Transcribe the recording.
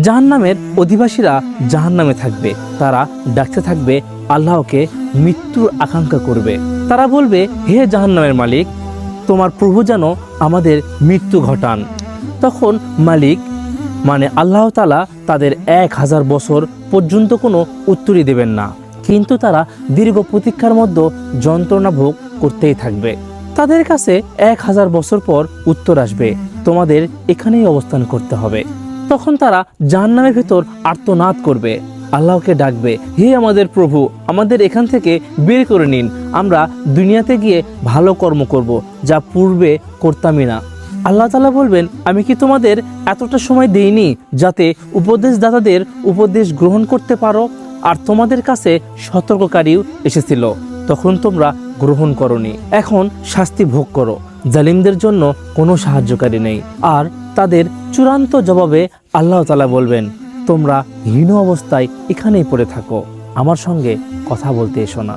জাহান্নামের অধিবাসীরা জাহান্নামে থাকবে। তারা ডাকতে থাকবে, আল্লাহকে মৃত্যুর আকাঙ্ক্ষা করবে। তারা বলবে, হে জাহান্নামের মালিক, তোমার প্রভু যেন আমাদের মৃত্যু ঘটান। তখন মালিক মানে আল্লাহ তাআলা তাদের 1000 বছর পর্যন্ত কোনো উত্তরই দেবেন না, কিন্তু তারা দীর্ঘ প্রতীক্ষার মধ্যে যন্ত্রণা ভোগ করতেই থাকবে। তাদের কাছে 1000 বছর পর উত্তর আসবে, তোমাদের এখানেই অবস্থান করতে হবে। তখন তারা জাহান্নামের ভেতর আর্তনাদ করবে, আল্লাহকে ডাকবে, হে আমাদের প্রভু, আমাদের এখান থেকে বের করে নিন। আমরা দুনিয়াতে গিয়ে ভালো কর্ম করব, যা পূর্বে করতামই না। আল্লাহ তাআলা বলবেন, আমি কি তোমাদের এতটা সময় দেইনি যাতে উপদেশদাতাদের উপদেশ গ্রহণ করতে পারো? আর তোমাদের কাছে সতর্ককারীও এসেছিল, তখন তোমরা গ্রহণ করনি। এখন শাস্তি ভোগ করো। জালিমদের জন্য কোনো সাহায্যকারী নেই। আর তাদের চূড়ান্ত জবাবে আল্লাহ তাআলা বলবেন, তোমরা হীন অবস্থায় এখানেই পড়ে থাকো, আমার সঙ্গে কথা বলতে এসো না।